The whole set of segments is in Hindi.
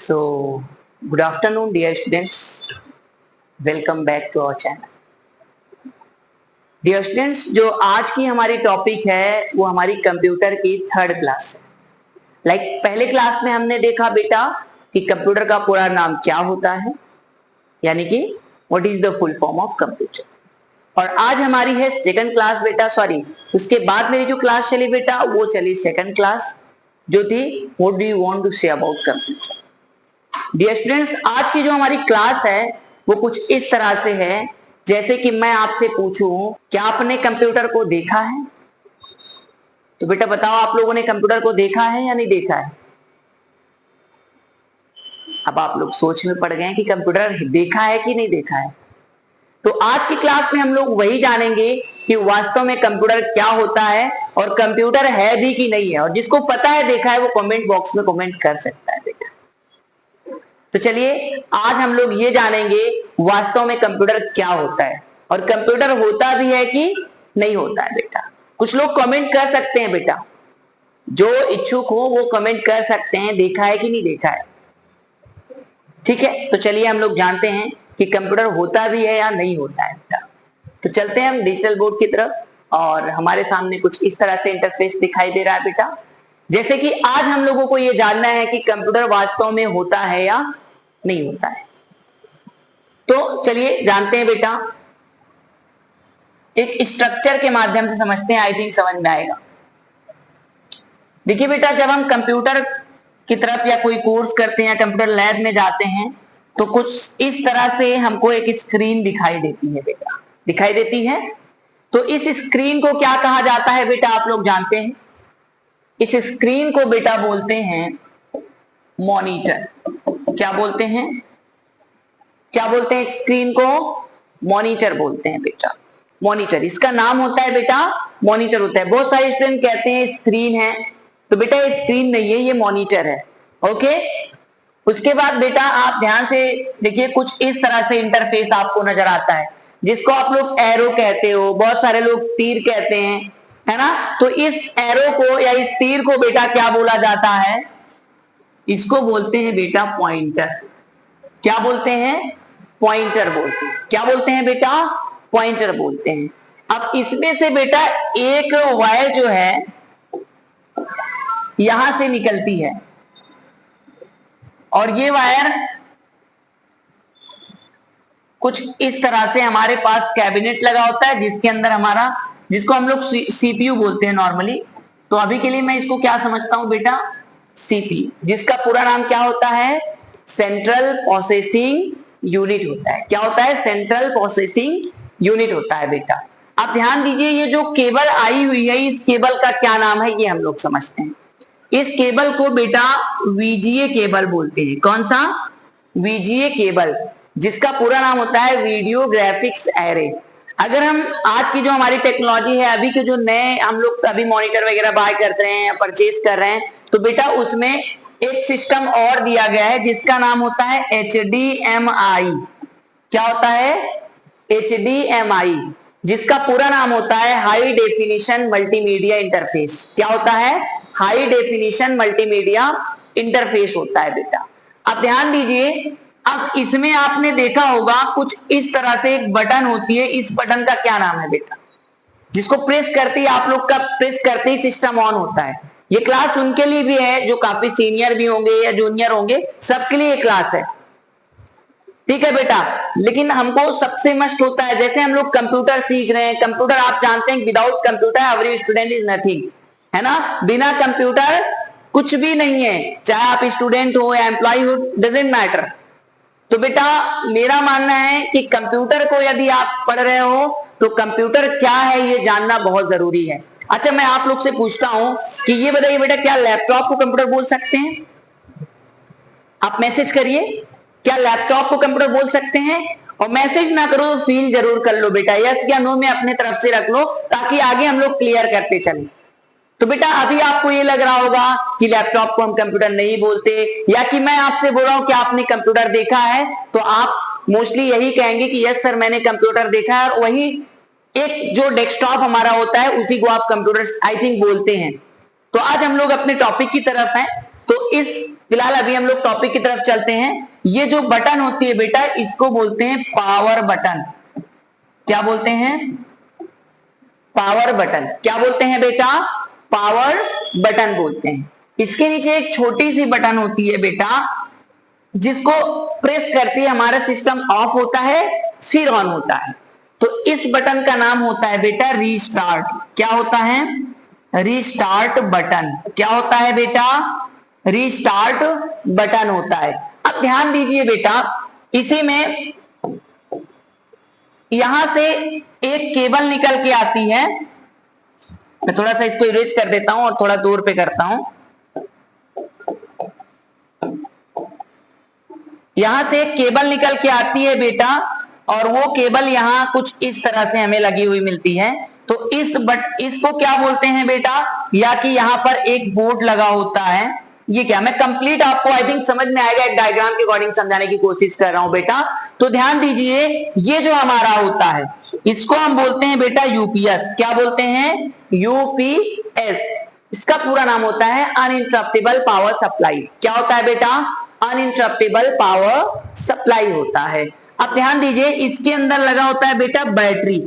So, good afternoon, dear students. Welcome back to our channel. Dear students, जो आज की हमारी टॉपिक है वो हमारी कंप्यूटर की थर्ड क्लास है। पहले क्लास में हमने देखा बेटा कि कंप्यूटर का पूरा नाम क्या होता है, यानी कि what is the full form of computer. और आज हमारी है सेकंड क्लास बेटा, सॉरी उसके बाद मेरी जो क्लास चली बेटा वो चली सेकंड क्लास, जो थी what do you want to say about computer. Dear students, आज की जो हमारी क्लास है वो कुछ इस तरह से है जैसे कि मैं आपसे पूछूं क्या आपने कंप्यूटर को देखा है, तो बेटा बताओ आप लोगों ने कंप्यूटर को देखा है या नहीं देखा है। अब आप लोग सोच में पड़ गए हैं कि कंप्यूटर देखा है कि नहीं देखा है। तो आज की क्लास में हम लोग वही जानेंगे कि वास्तव में कंप्यूटर क्या होता है और कंप्यूटर है भी कि नहीं है, और जिसको पता है देखा है वो कमेंट बॉक्स में कमेंट कर सकता है बेटा। तो चलिए आज हम लोग ये जानेंगे वास्तव में कंप्यूटर क्या होता है और कंप्यूटर होता भी है कि नहीं होता है बेटा। कुछ लोग कमेंट कर सकते हैं बेटा, जो इच्छुक हो वो कमेंट कर सकते हैं देखा है कि नहीं देखा है। ठीक है, तो चलिए हम लोग जानते हैं कि कंप्यूटर होता भी है या नहीं होता है बेटा। तो चलते हैं हम डिजिटल बोर्ड की तरफ, और हमारे सामने कुछ इस तरह से इंटरफेस दिखाई दे रहा है बेटा। जैसे कि आज हम लोगों को ये जानना है कि कंप्यूटर वास्तव में होता है या नहीं होता है। तो चलिए जानते हैं बेटा, एक स्ट्रक्चर के माध्यम से समझते हैं, आई थिंक समझ में आएगा। देखिए बेटा, जब हम कंप्यूटर की तरफ या कोई कोर्स करते हैं, कंप्यूटर लैब में जाते हैं, तो कुछ इस तरह से हमको एक स्क्रीन दिखाई देती है बेटा, दिखाई देती है। तो इस स्क्रीन को क्या कहा जाता है बेटा, आप लोग जानते हैं। इस स्क्रीन को बेटा बोलते हैं मॉनिटर। क्या बोलते हैं, क्या बोलते हैं स्क्रीन को? मॉनिटर बोलते हैं बेटा, मॉनिटर। इसका नाम होता है बेटा मॉनिटर होता है। बहुत सारे स्टूडेंट कहते हैं स्क्रीन है, तो बेटा ये स्क्रीन नहीं है, ये मॉनिटर है। ओके, उसके बाद बेटा आप ध्यान से देखिए, कुछ इस तरह से इंटरफेस आपको नजर आता है, जिसको आप लोग एरो कहते हो, बहुत सारे लोग तीर कहते हैं, है ना। तो इस एरो को या इस तीर को बेटा क्या बोला जाता है? इसको बोलते हैं बेटा पॉइंटर। क्या बोलते हैं? पॉइंटर बोलते हैं। क्या बोलते हैं बेटा? पॉइंटर बोलते हैं। अब इसमें से बेटा एक वायर जो है यहां से निकलती है, और ये वायर कुछ इस तरह से हमारे पास कैबिनेट लगा होता है, जिसके अंदर हमारा, जिसको हम लोग सीपीयू बोलते हैं नॉर्मली। तो अभी के लिए मैं इसको क्या समझता हूं बेटा? सीपीयू, जिसका पूरा नाम क्या होता है? सेंट्रल प्रोसेसिंग यूनिट होता है। क्या होता है? सेंट्रल प्रोसेसिंग यूनिट होता है बेटा। आप ध्यान दीजिए, ये जो केबल आई हुई है, इस केबल का क्या नाम है ये हम लोग समझते हैं। इस केबल को बेटा वीजीए केबल बोलते हैं। कौन सा? वीजीए केबल, जिसका पूरा नाम होता है वीडियो ग्राफिक्स एरे। अगर हम आज की जो हमारी टेक्नोलॉजी है, अभी के जो नए हम लोग अभी मॉनिटर वगैरह बाय करते हैं या परचेज कर रहे हैं, तो बेटा उसमें एक सिस्टम और दिया गया है जिसका नाम होता है HDMI। क्या होता है? HDMI, जिसका पूरा नाम होता है हाई डेफिनिशन मल्टीमीडिया इंटरफेस। क्या होता है? हाई डेफिनिशन मल्टीमीडिया इंटरफेस होता है बेटा। अब ध्यान दीजिए, अब इसमें आपने देखा होगा कुछ इस तरह से एक बटन होती है, इस बटन का क्या नाम है बेटा? जिसको प्रेस करते ही आप लोग का प्रेस करते ही सिस्टम ऑन होता है। ये क्लास उनके लिए भी है जो काफी सीनियर भी होंगे या जूनियर होंगे, सबके लिए ये क्लास है। ठीक है बेटा, लेकिन हमको सबसे मस्ट होता है, जैसे हम लोग कंप्यूटर सीख रहे हैं, कंप्यूटर आप जानते हैं without computer every student is nothing, है ना। बिना कंप्यूटर कुछ भी नहीं है, चाहे आप स्टूडेंट हो या एम्प्लॉय हो, डजेंट मैटर। तो बेटा मेरा मानना है कि कंप्यूटर को यदि आप पढ़ रहे हो तो कंप्यूटर क्या है ये जानना बहुत जरूरी है। अच्छा, मैं आप लोग से पूछता हूं कि ये बताइए बेटा, क्या लैपटॉप को कंप्यूटर बोल सकते हैं? आप मैसेज करिए, क्या लैपटॉप को कंप्यूटर बोल सकते हैं? और मैसेज ना करो तो फील जरूर कर लो बेटा, यस या नो में अपने तरफ से रख लो, ताकि आगे हम लोग क्लियर करते चले। तो बेटा अभी आपको ये लग रहा होगा कि लैपटॉप को हम कंप्यूटर नहीं बोलते, या कि मैं आपसे बोल रहा हूं कि आपने कंप्यूटर देखा है, तो आप मोस्टली यही कहेंगे कि यस सर मैंने कंप्यूटर देखा है, और वही एक जो डेस्कटॉप हमारा होता है उसी को आप कंप्यूटर आई थिंक बोलते हैं। तो आज हम लोग अपने टॉपिक की तरफ हैं। तो इस फिलहाल अभी हम लोग टॉपिक की तरफ चलते हैं। ये जो बटन होती है बेटा, इसको बोलते हैं पावर बटन। क्या बोलते हैं? Power button. क्या बोलते हैं बेटा? पावर बटन बोलते हैं। इसके नीचे एक छोटी सी बटन होती है बेटा, जिसको प्रेस करती है हमारा सिस्टम ऑफ होता है, फिर ऑन होता है। तो इस बटन का नाम होता है बेटा रीस्टार्ट। क्या होता है? Restart button. क्या होता है बेटा? रीस्टार्ट बटन होता है। अब ध्यान दीजिए बेटा, इसी में यहां से एक केबल निकल के आती है। मैं थोड़ा सा इसको इरेज कर देता हूं और थोड़ा दूर पे करता हूं। यहां से एक केबल निकल के आती है बेटा, और वो केबल यहां कुछ इस तरह से हमें लगी हुई मिलती है। तो इसको क्या बोलते हैं बेटा? या कि यहां पर एक बोर्ड लगा होता है। ये क्या, मैं कंप्लीट आपको आई थिंक समझ में आएगा, एक डायग्राम के अकॉर्डिंग समझाने की कोशिश कर रहा हूं बेटा। तो ध्यान दीजिए, ये जो हमारा होता है इसको हम बोलते हैं बेटा यूपीएस। क्या बोलते हैं? यूपीएस। इसका पूरा नाम होता है अनइंटरप्टेबल पावर सप्लाई। क्या होता है बेटा? अनइंटरप्टेबल पावर सप्लाई होता है। अब ध्यान दीजिए, इसके अंदर लगा होता है बेटा बैटरी।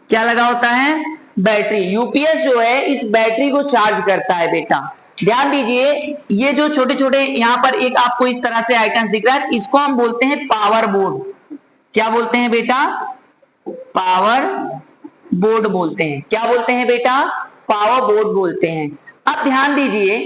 क्या लगा होता है? बैटरी। यूपीएस जो है इस बैटरी को चार्ज करता है बेटा। ध्यान दीजिए, ये जो छोटे छोटे यहां पर एक आपको इस तरह से आइकन दिख रहा है, इसको हम बोलते हैं पावर बोर्ड। क्या बोलते हैं बेटा? पावर बोर्ड बोलते हैं। क्या बोलते हैं बेटा? पावर बोर्ड बोलते हैं। अब ध्यान दीजिए,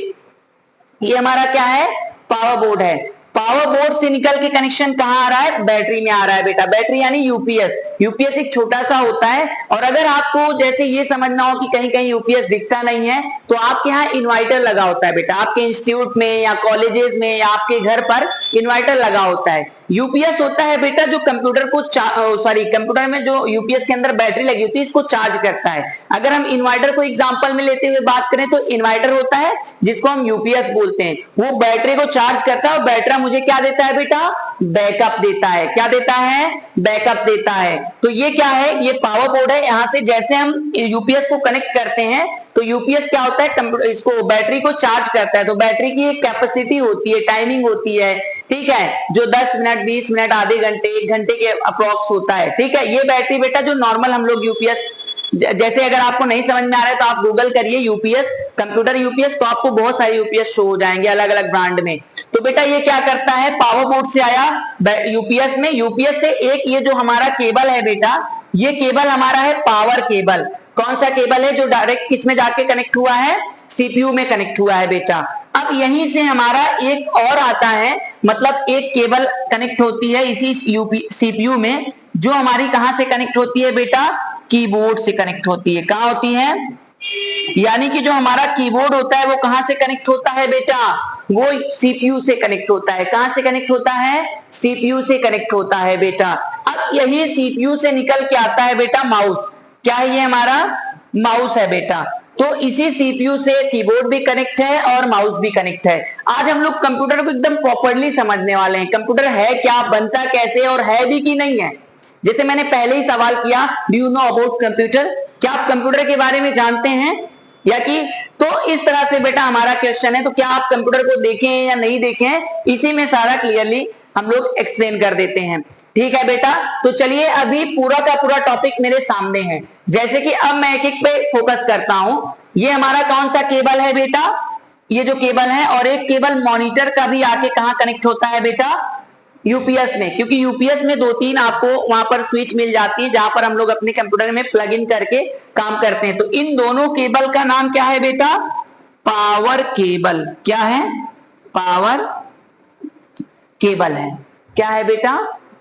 ये हमारा क्या है? पावर बोर्ड है। पावर बोर्ड से निकल के कनेक्शन कहां आ रहा है? बैटरी में आ रहा है बेटा। बैटरी यानी यूपीएस। यूपीएस एक छोटा सा होता है, और अगर आपको जैसे ये समझना हो कि कहीं कहीं यूपीएस दिखता नहीं है, तो आपके यहाँ इन्वर्टर लगा होता है बेटा। आपके इंस्टीट्यूट में या कॉलेजेस में या आपके घर पर इन्वर्टर लगा होता है। यूपीएस होता है बेटा जो कंप्यूटर को कंप्यूटर में जो यूपीएस के अंदर बैटरी लगी होती है, इसको चार्ज करता है। अगर हम इन्वर्टर को एग्जांपल में लेते हुए बात करें, तो इन्वर्टर होता है जिसको हम यूपीएस बोलते हैं। वो बैटरी को चार्ज करता है, और बैटरी मुझे क्या देता है बेटा? बैकअप देता है। क्या देता है? बैकअप देता है। तो ये क्या है? ये पावर बोर्ड है। यहां से जैसे हम यूपीएस को कनेक्ट करते हैं, तो यूपीएस क्या होता है? कंप्यूटर इसको बैटरी को चार्ज करता है। तो बैटरी की एक कैपेसिटी होती है, टाइमिंग होती है, ठीक है, जो 10 मिनट, 20 मिनट, आधे घंटे, 1 घंटे के अप्रोक्स होता है। ठीक है, ये बैटरी बेटा जो नॉर्मल हम लोग यूपीएस, जैसे अगर आपको नहीं समझ में आ रहा है तो आप गूगल करिए यूपीएस, कंप्यूटर यूपीएस, तो आपको बहुत सारे यूपीएस शो हो जाएंगे अलग अलग ब्रांड में। तो बेटा ये क्या करता है? पावर बोर्ड से आया यूपीएस में। यूपीएस से एक ये जो हमारा केबल है बेटा, ये केबल हमारा है पावर केबल। कौन सा केबल है? जो डायरेक्ट किसमें जाके कनेक्ट हुआ है? सीपीयू में कनेक्ट हुआ है बेटा। अब यहीं से हमारा एक और आता है, मतलब एक केबल कनेक्ट होती है इसी सीपीयू में, जो हमारी कहां से कनेक्ट होती है बेटा? कीबोर्ड से कनेक्ट होती है। कहां होती है? यानी कि जो हमारा कीबोर्ड होता है वो कहां से कनेक्ट होता है बेटा? वो सीपीयू से कनेक्ट होता है। कहां से कनेक्ट होता है? सीपीयू से कनेक्ट होता है बेटा। अब यही सीपीयू से निकल के आता है बेटा माउस। क्या है? ये हमारा माउस है बेटा। तो इसी सीपीयू से कीबोर्ड भी कनेक्ट है और माउस भी कनेक्ट है। आज हम लोग कंप्यूटर को एकदम प्रॉपर्ली समझने वाले हैं। कंप्यूटर है क्या, बनता कैसे, और है भी कि नहीं है। जैसे मैंने पहले ही सवाल किया, do you know about computer? क्या आप कंप्यूटर के बारे में जानते हैं या कि? तो इस तरह से बेटा हमारा क्वेश्चन है। तो क्या आप कंप्यूटर को देखें या नहीं देखें, इसी में सारा क्लियरली हम लोग एक्सप्लेन कर देते हैं। ठीक है बेटा, तो चलिए अभी पूरा का पूरा टॉपिक मेरे सामने है। जैसे कि अब मैं एक एक पे फोकस करता हूं। ये हमारा कौन सा केबल है बेटा? ये जो केबल है, और एक केबल मॉनिटर का भी आके कहां कनेक्ट होता है बेटा? यूपीएस में। क्योंकि यूपीएस में 2-3 आपको वहां पर स्विच मिल जाती है, जहां पर हम लोग अपने कंप्यूटर में प्लग इन करके काम करते हैं। तो इन दोनों केबल का नाम क्या है बेटा? Power cable. क्या है? पावर केबल है। क्या है बेटा?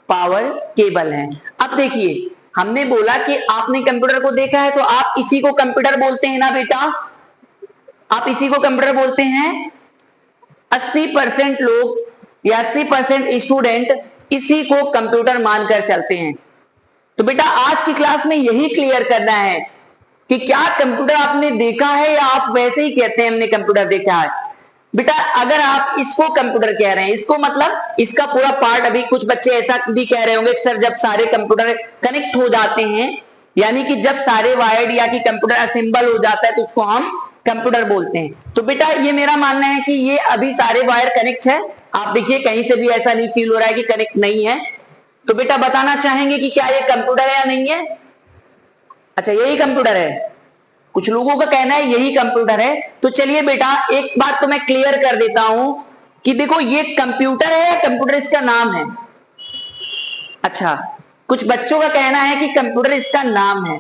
पावर केबल है। अब देखिए, हमने बोला कि आपने कंप्यूटर को देखा है, तो आप इसी को कंप्यूटर बोलते हैं ना बेटा? आप इसी को कंप्यूटर बोलते हैं। 80% लोग या 80% स्टूडेंट इसी को कंप्यूटर मानकर चलते हैं। तो बेटा आज की क्लास में यही क्लियर करना है कि क्या कंप्यूटर आपने देखा है, या आप वैसे ही कहते हैं हमने कंप्यूटर देखा है। बेटा अगर आप इसको कंप्यूटर कह रहे हैं, इसको मतलब इसका पूरा पार्ट, अभी कुछ बच्चे ऐसा भी कह रहे होंगे कि सर जब सारे कंप्यूटर कनेक्ट हो जाते हैं, यानी कि जब सारे वायर्ड या कि कंप्यूटर असेंबल हो जाता है, तो उसको हम कंप्यूटर बोलते हैं। तो बेटा ये मेरा मानना है कि ये अभी सारे वायर कनेक्ट है। आप देखिए कहीं से भी ऐसा नहीं फील हो रहा है कि कनेक्ट नहीं है। तो बेटा बताना चाहेंगे कि क्या ये कंप्यूटर है या नहीं है? अच्छा यही कंप्यूटर है, कुछ लोगों का कहना है यही कंप्यूटर है। तो चलिए बेटा एक बात तो मैं क्लियर कर देता हूं कि देखो ये कंप्यूटर है, कंप्यूटर इसका नाम है। अच्छा कुछ बच्चों का कहना है कि कंप्यूटर इसका नाम है।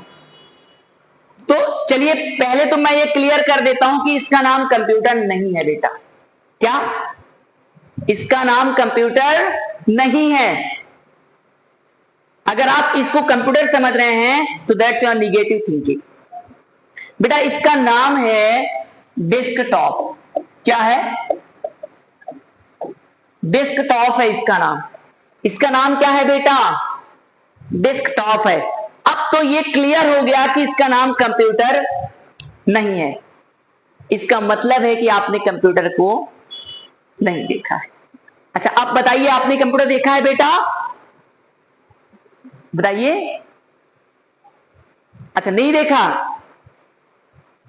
तो चलिए पहले तो मैं ये क्लियर कर देता हूं कि इसका नाम कंप्यूटर नहीं है बेटा। क्या इसका नाम कंप्यूटर नहीं है? अगर आप इसको कंप्यूटर समझ रहे हैं तो दैट्स योर निगेटिव थिंकिंग। बेटा इसका नाम है डेस्कटॉप। क्या है? डेस्कटॉप है इसका नाम। इसका नाम क्या है बेटा? डेस्कटॉप है। अब तो ये क्लियर हो गया कि इसका नाम कंप्यूटर नहीं है। इसका मतलब है कि आपने कंप्यूटर को नहीं देखा है। अच्छा आप बताइए आपने कंप्यूटर देखा है बेटा? बताइए। अच्छा नहीं देखा?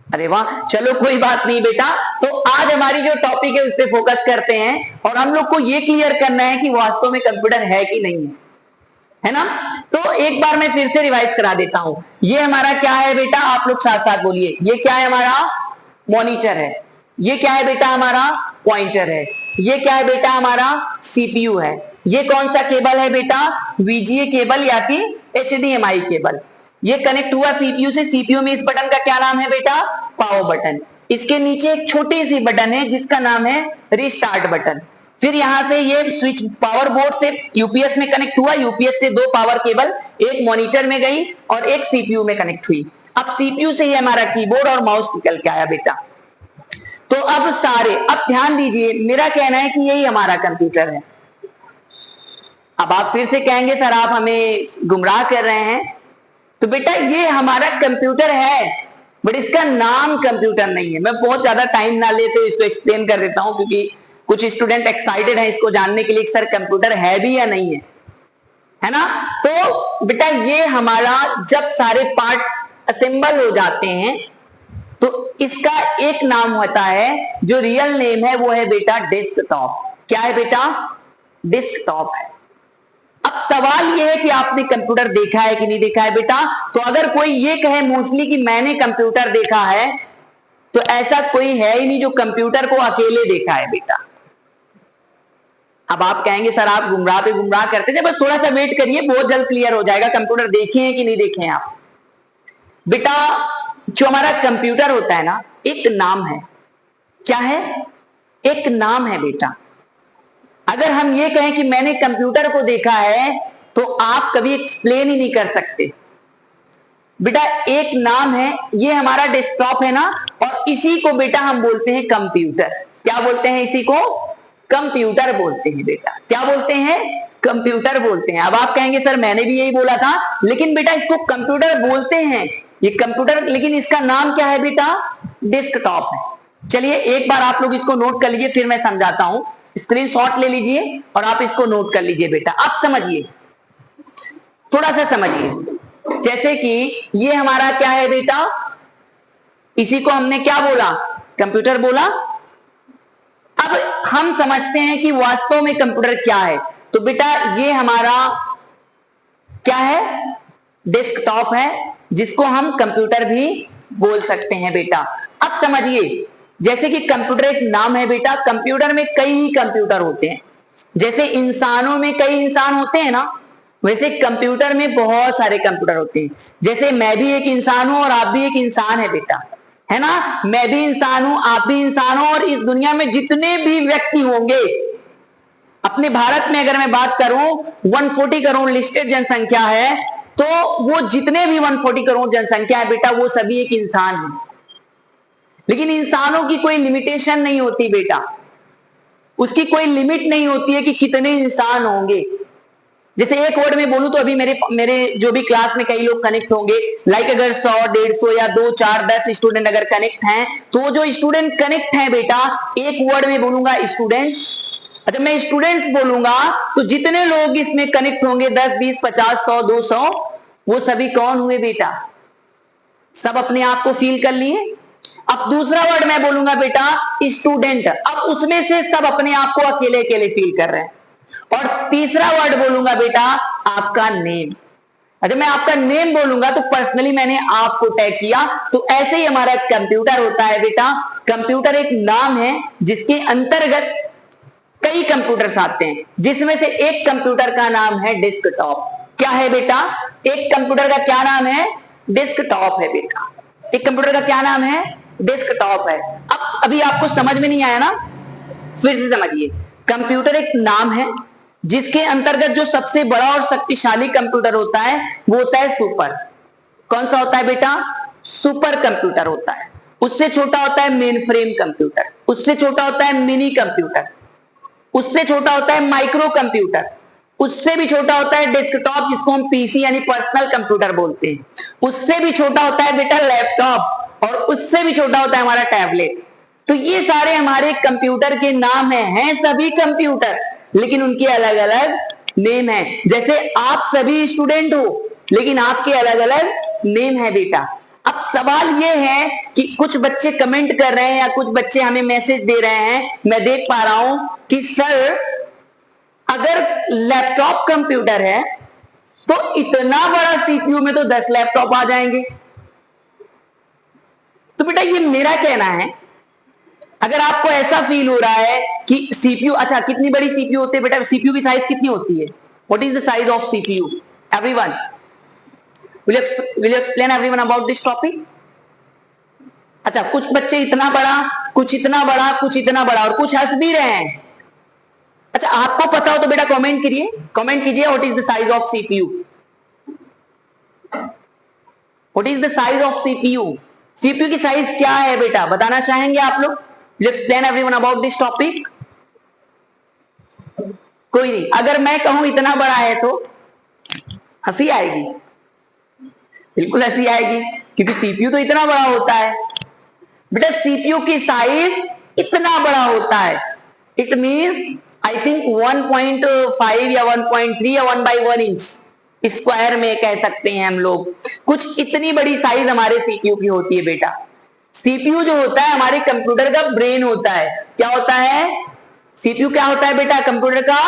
अरे वाह, चलो कोई बात नहीं बेटा। तो आज हमारी जो टॉपिक है उस पर फोकस करते हैं और हम लोग को ये क्लियर करना है कि वास्तव में कंप्यूटर है कि नहीं है ना? तो एक बार मैं फिर से रिवाइज करा देता हूं। ये हमारा क्या है बेटा? आप लोग साथ साथ बोलिए। ये क्या है? हमारा मॉनिटर है। ये क्या है बेटा? हमारा पॉइंटर है। ये क्या है बेटा? हमारा सीपीयू है। ये कौन सा केबल है बेटा? वीजीए केबल या कि एचडीएमआई केबल। ये कनेक्ट हुआ सीपीयू से। सीपीयू में इस बटन का क्या नाम है बेटा? Power button. इसके नीचे एक छोटी सी बटन है जिसका नाम है रिस्टार्ट बटन। फिर यहां से ये स्विच पावर बोर्ड से यूपीएस में कनेक्ट हुआ। यूपीएस से दो पावर केबल एक मॉनिटर में गई और एक सीपीयू में कनेक्ट हुई। अब सीपीयू से ही हमारा कीबोर्ड और माउस निकल के आया बेटा। तो अब ध्यान दीजिए, मेरा कहना है कि यही हमारा कंप्यूटर है। अब आप फिर से कहेंगे सर आप हमें गुमराह कर रहे हैं। तो बेटा ये हमारा कंप्यूटर है बट इसका नाम कंप्यूटर नहीं है। मैं बहुत ज्यादा टाइम ना लेते इसको एक्सप्लेन कर देता हूं क्योंकि कुछ स्टूडेंट एक्साइटेड हैं इसको जानने के लिए कि सर कंप्यूटर है भी या नहीं है ना? तो बेटा ये हमारा जब सारे पार्ट असेंबल हो जाते हैं तो इसका एक नाम होता है, जो रियल नेम है वो है बेटा डेस्कटॉप। क्या है बेटा? डेस्कटॉप है। अब सवाल यह है कि आपने कंप्यूटर देखा है कि नहीं देखा है बेटा? तो अगर कोई ये कहे मोस्टली कि मैंने कंप्यूटर देखा है तो ऐसा कोई है ही नहीं जो कंप्यूटर को अकेले देखा है बेटा। अब आप कहेंगे सर आप गुमराह पे गुमराह करते थे, बस थोड़ा सा वेट करिए, बहुत जल्द क्लियर हो जाएगा। कंप्यूटर देखे हैं कि नहीं देखे हैं आप? बेटा जो हमारा कंप्यूटर होता है ना, एक नाम है। क्या है? एक नाम है बेटा। अगर हम ये कहें कि मैंने कंप्यूटर को देखा है तो आप कभी एक्सप्लेन ही नहीं कर सकते। बेटा एक नाम है, ये हमारा डेस्कटॉप है ना, और इसी को बेटा हम बोलते हैं कंप्यूटर। क्या बोलते हैं? इसी को कंप्यूटर बोलते हैं बेटा। क्या बोलते हैं? कंप्यूटर बोलते हैं। अब आप कहेंगे सर मैंने भी यही बोला था, लेकिन बेटा इसको कंप्यूटर बोलते हैं, ये कंप्यूटर, लेकिन इसका नाम क्या है बेटा? डेस्कटॉप है। चलिए एक बार आप लोग इसको नोट कर लीजिए, फिर मैं समझाता हूं। स्क्रीनशॉट ले लीजिए और आप इसको नोट कर लीजिए बेटा। आप समझिए, थोड़ा सा समझिए। जैसे कि ये हमारा क्या है बेटा? इसी को हमने क्या बोला? कंप्यूटर बोला। अब हम समझते हैं कि वास्तव में कंप्यूटर क्या है। तो बेटा ये हमारा क्या है? डेस्कटॉप है, जिसको हम कंप्यूटर भी बोल सकते हैं बेटा। अब समझिए, जैसे कि कंप्यूटर एक नाम है बेटा, कंप्यूटर में कई कंप्यूटर होते हैं। जैसे इंसानों में कई इंसान होते हैं ना, वैसे कंप्यूटर में बहुत सारे कंप्यूटर होते हैं। जैसे मैं भी एक इंसान हूं और आप भी एक इंसान है बेटा, है ना? मैं भी इंसान हूं, आप भी इंसान हो, और इस दुनिया में जितने भी व्यक्ति होंगे, अपने भारत में अगर मैं बात करूं 140 करोड़ लिस्टेड जनसंख्या है, तो वो जितने भी 140 करोड़ जनसंख्या है बेटा, वो सभी एक इंसान है। लेकिन इंसानों की कोई लिमिटेशन नहीं होती बेटा, उसकी कोई लिमिट नहीं होती है कि कितने इंसान होंगे। जैसे एक वर्ड में बोलूं तो अभी मेरे जो भी क्लास में कई लोग कनेक्ट होंगे, लाइक अगर 100, 150 या 2, 4, 10 स्टूडेंट अगर कनेक्ट हैं, तो जो स्टूडेंट कनेक्ट हैं बेटा, एक वर्ड में बोलूंगा स्टूडेंट्स। अच्छा मैं स्टूडेंट्स बोलूंगा तो जितने लोग इसमें कनेक्ट होंगे 10, 20, 50, 100, 200, वो सभी कौन हुए बेटा? सब अपने आप को फील कर लिए। अब दूसरा वर्ड मैं बोलूंगा बेटा स्टूडेंट, अब उसमें से सब अपने आप को अकेले अकेले फील कर रहे हैं। और तीसरा वर्ड बोलूंगा बेटा आपका नेम। अच्छा, मैं आपका नेम बोलूंगा तो पर्सनली मैंने आपको टैग किया, तो ऐसे ही हमारा कंप्यूटर होता है बेटा। कंप्यूटर एक नाम है जिसके अंतर्गत कई कंप्यूटर्स आते हैं, जिसमें से एक कंप्यूटर का नाम है डेस्कटॉप। क्या है बेटा? एक कंप्यूटर का क्या नाम है? डेस्कटॉप है बेटा। एक कंप्यूटर का क्या नाम है? डेस्कटॉप है। अब अभी आपको समझ में नहीं आया ना, फिर से समझिए। कंप्यूटर एक नाम है जिसके अंतर्गत जो सबसे बड़ा और शक्तिशाली कंप्यूटर होता है वो होता है सुपर। कौन सा होता है बेटा? सुपर कंप्यूटर होता है। उससे छोटा होता है मेन फ्रेम कंप्यूटर, उससे छोटा होता है मिनी कंप्यूटर, उससे छोटा होता है माइक्रो कंप्यूटर, उससे भी छोटा होता है डेस्कटॉप जिसको हम पीसी यानी पर्सनल कंप्यूटर बोलते हैं, उससे भी छोटा होता है बेटा लैपटॉप, और उससे भी छोटा होता है हमारा टैबलेट। तो ये सारे हमारे कंप्यूटर के नाम हैं सभी कंप्यूटर, लेकिन उनके अलग अलग नेम है। जैसे आप सभी स्टूडेंट हो लेकिन आपके अलग अलग नेम है बेटा। अब सवाल ये है कि कुछ बच्चे कमेंट कर रहे हैं या कुछ बच्चे हमें मैसेज दे रहे हैं, मैं देख पा रहा हूं कि सर अगर लैपटॉप कंप्यूटर है तो इतना बड़ा सीपीयू में तो 10 लैपटॉप आ जाएंगे। तो बेटा ये मेरा कहना है, अगर आपको ऐसा फील हो रहा है कि सीपीयू, अच्छा कितनी बड़ी सीपीयू होती है बेटा? सीपीयू की साइज कितनी होती है? What is the size of CPU? Everyone will you explain everyone about this topic? अच्छा, कुछ बच्चे इतना बड़ा, कुछ इतना बड़ा, कुछ इतना बड़ा, और कुछ हंस भी रहे हैं। अच्छा, आपको पता हो तो बेटा कमेंट करिए, कमेंट कीजिए what is the size of CPU? What is the size of CPU? CPU की साइज क्या है बेटा, बताना चाहेंगे आप लोग? Will explain everyone about this topic? कोई नहीं। अगर मैं कहूं इतना बड़ा है तो हंसी आएगी, बिल्कुल हंसी आएगी, क्योंकि सीपीयू तो इतना बड़ा होता है बेटा। सीपीयू की साइज इतना बड़ा होता है, इट मींस आई थिंक 1.5 या 1.3 या 1/1 इंच स्क्वायर में कह सकते हैं हम लोग। कुछ इतनी बड़ी साइज हमारे सीपीयू की होती है बेटा। सीपीयू जो होता है हमारे कंप्यूटर का ब्रेन होता है। क्या होता है? सीपीयू क्या होता है बेटा? कंप्यूटर का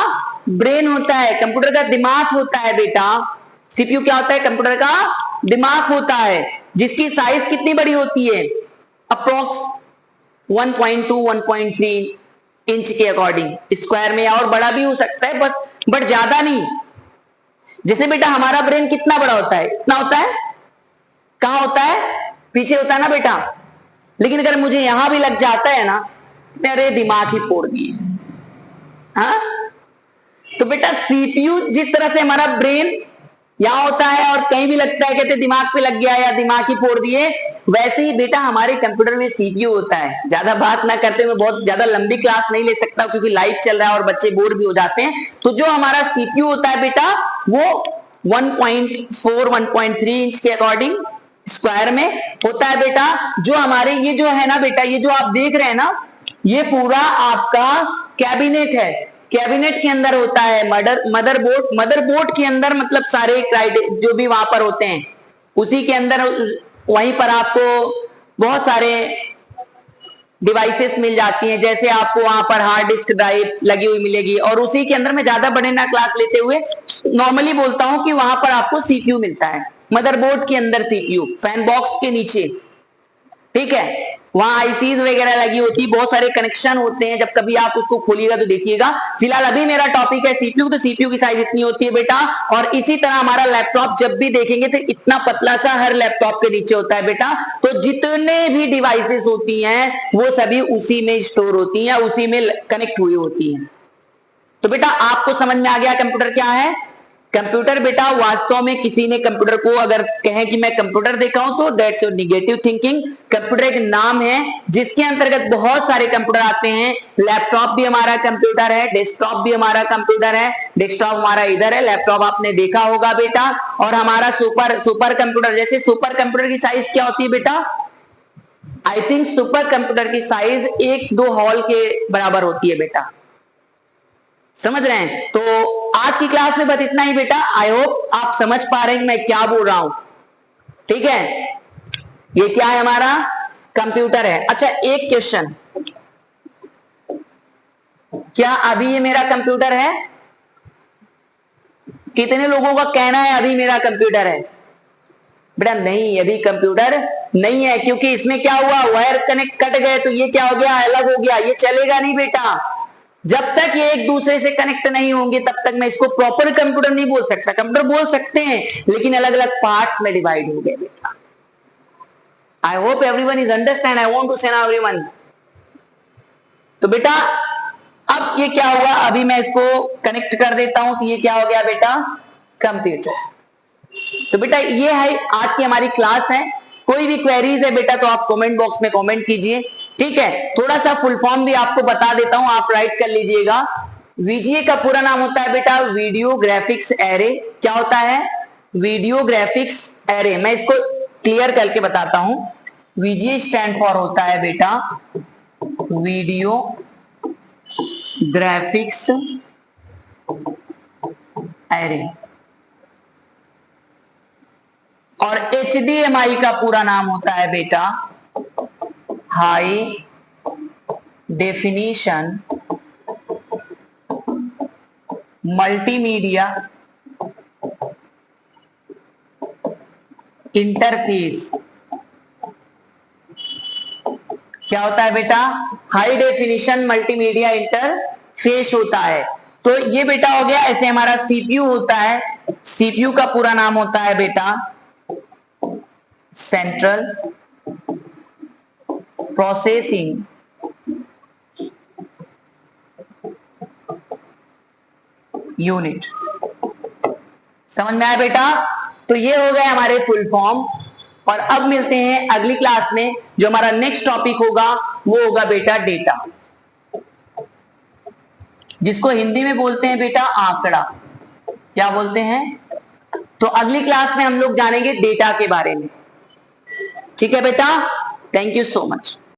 ब्रेन होता है, कंप्यूटर का दिमाग होता है बेटा। सीपीयू क्या होता है? कंप्यूटर का दिमाग होता है, जिसकी साइज कितनी बड़ी होती है? अप्रोक्स 1.2 1.3 इंच के अकॉर्डिंग, स्क्वायर में और बड़ा भी हो सकता है बस, बट ज्यादा नहीं। जैसे बेटा हमारा ब्रेन कितना बड़ा होता है? इतना होता है। कहां होता है? पीछे होता है ना बेटा। लेकिन अगर मुझे यहां भी लग जाता है ना, तेरे दिमाग ही फोड़ दिए। हाँ, तो बेटा सीपीयू जिस तरह से हमारा ब्रेन यहां होता है और कहीं भी लगता है कहते दिमाग पे लग गया या दिमाग ही फोड़ दिए, वैसे ही बेटा हमारे कंप्यूटर में सीपीयू होता है। ज्यादा बात ना करते हुए, बहुत ज्यादा लंबी क्लास नहीं ले सकता क्योंकि लाइव चल रहा है और बच्चे बोर भी हो जाते हैं। तो जो हमारा सीपीयू होता है बेटा वो 1.4 1.3 इंच के अकॉर्डिंग स्क्वायर में होता है बेटा। जो हमारे ये जो है ना बेटा, ये जो आप देख रहे हैं ना, ये पूरा आपका कैबिनेट है। कैबिनेट के अंदर होता है मदरबोर्ड। मदरबोर्ड के अंदर मतलब सारे जो भी वहां पर होते हैं उसी के अंदर, वहीं पर आपको बहुत सारे डिवाइसेस मिल जाती हैं। जैसे आपको वहां पर हार्ड डिस्क ड्राइव लगी हुई मिलेगी, और उसी के अंदर, में ज्यादा बड़े ना क्लास लेते हुए नॉर्मली बोलता हूं कि वहां पर आपको सीपीयू मिलता है। मदरबोर्ड के अंदर सीपीयू, फैन बॉक्स के नीचे, ठीक है, वहां आईसीज वगैरह लगी होती है, बहुत सारे कनेक्शन होते हैं। जब कभी आप उसको खोलिएगा तो देखिएगा। फिलहाल अभी मेरा टॉपिक है सीपीयू, तो सीपीयू की साइज इतनी होती है बेटा। और इसी तरह हमारा लैपटॉप जब भी देखेंगे तो इतना पतला सा हर लैपटॉप के नीचे होता है बेटा। तो जितने भी डिवाइसेस होती हैं वो सभी उसी में स्टोर होती हैं, उसी में कनेक्ट हुई होती हैं। तो बेटा आपको समझ में आ गया कंप्यूटर क्या है? कंप्यूटर बेटा वास्तव में किसी ने कंप्यूटर को अगर कहे कि मैं कंप्यूटर देखा हूं तो that's your negative thinking. Computer एक नाम है जिसके अंतर्गत बहुत सारे कंप्यूटर आते हैं। लैपटॉप भी हमारा कंप्यूटर है, डेस्कटॉप भी हमारा कंप्यूटर है। डेस्कटॉप हमारा इधर है, लैपटॉप आपने देखा होगा बेटा। और हमारा सुपर कंप्यूटर, जैसे सुपर कंप्यूटर की साइज क्या होती है बेटा? आई थिंक सुपर कंप्यूटर की साइज 1-2 हॉल के बराबर होती है बेटा। समझ रहे हैं? तो आज की क्लास में बस इतना ही बेटा। आई होप आप समझ पा रहे हैं कि मैं क्या बोल रहा हूं। ठीक है, ये क्या है हमारा कंप्यूटर है। अच्छा एक क्वेश्चन, क्या अभी ये मेरा कंप्यूटर है? कितने लोगों का कहना है अभी मेरा कंप्यूटर है? बेटा नहीं, अभी कंप्यूटर नहीं है, क्योंकि इसमें क्या हुआ, वायर कनेक्ट कट गए तो ये क्या हो गया, अलग हो गया, ये चलेगा नहीं बेटा। जब तक ये एक दूसरे से कनेक्ट नहीं होंगे तब तक मैं इसको प्रॉपर कंप्यूटर नहीं बोल सकता। कंप्यूटर बोल सकते हैं लेकिन अलग अलग पार्ट्स में डिवाइड हो गए बेटा। I hope everyone is understand, I want to say now everyone. तो बेटा अब ये क्या हुआ, अभी मैं इसको कनेक्ट कर देता हूं तो ये क्या हो गया बेटा, कंप्यूटर। तो बेटा ये है आज की हमारी क्लास है। कोई भी क्वेरीज है बेटा तो आप कमेंट बॉक्स में कमेंट कीजिए, ठीक है। थोड़ा सा फुल फॉर्म भी आपको बता देता हूं, आप राइट कर लीजिएगा। वीजीए का पूरा नाम होता है बेटा वीडियो ग्राफिक्स एरे। क्या होता है, वीडियो ग्राफिक्स एरे। मैं इसको क्लियर करके बताता हूं। वीजीए स्टैंड फॉर होता है बेटा वीडियो ग्राफिक्स एरे, और एचडीएमआई का पूरा नाम होता है बेटा हाई डेफिनिशन मल्टीमीडिया इंटरफेस। क्या होता है बेटा, हाई डेफिनिशन मल्टीमीडिया इंटरफेस होता है। तो ये बेटा हो गया। ऐसे हमारा सीपीयू होता है, सीपीयू का पूरा नाम होता है बेटा सेंट्रल प्रोसेसिंग यूनिट। समझ में आया बेटा? तो ये हो गए हमारे फुल फॉर्म। और अब मिलते हैं अगली क्लास में। जो हमारा नेक्स्ट टॉपिक होगा वो होगा बेटा डेटा, जिसको हिंदी में बोलते हैं बेटा आंकड़ा। क्या बोलते हैं? तो अगली क्लास में हम लोग जानेंगे डेटा के बारे में। ठीक है बेटा, थैंक यू सो मच।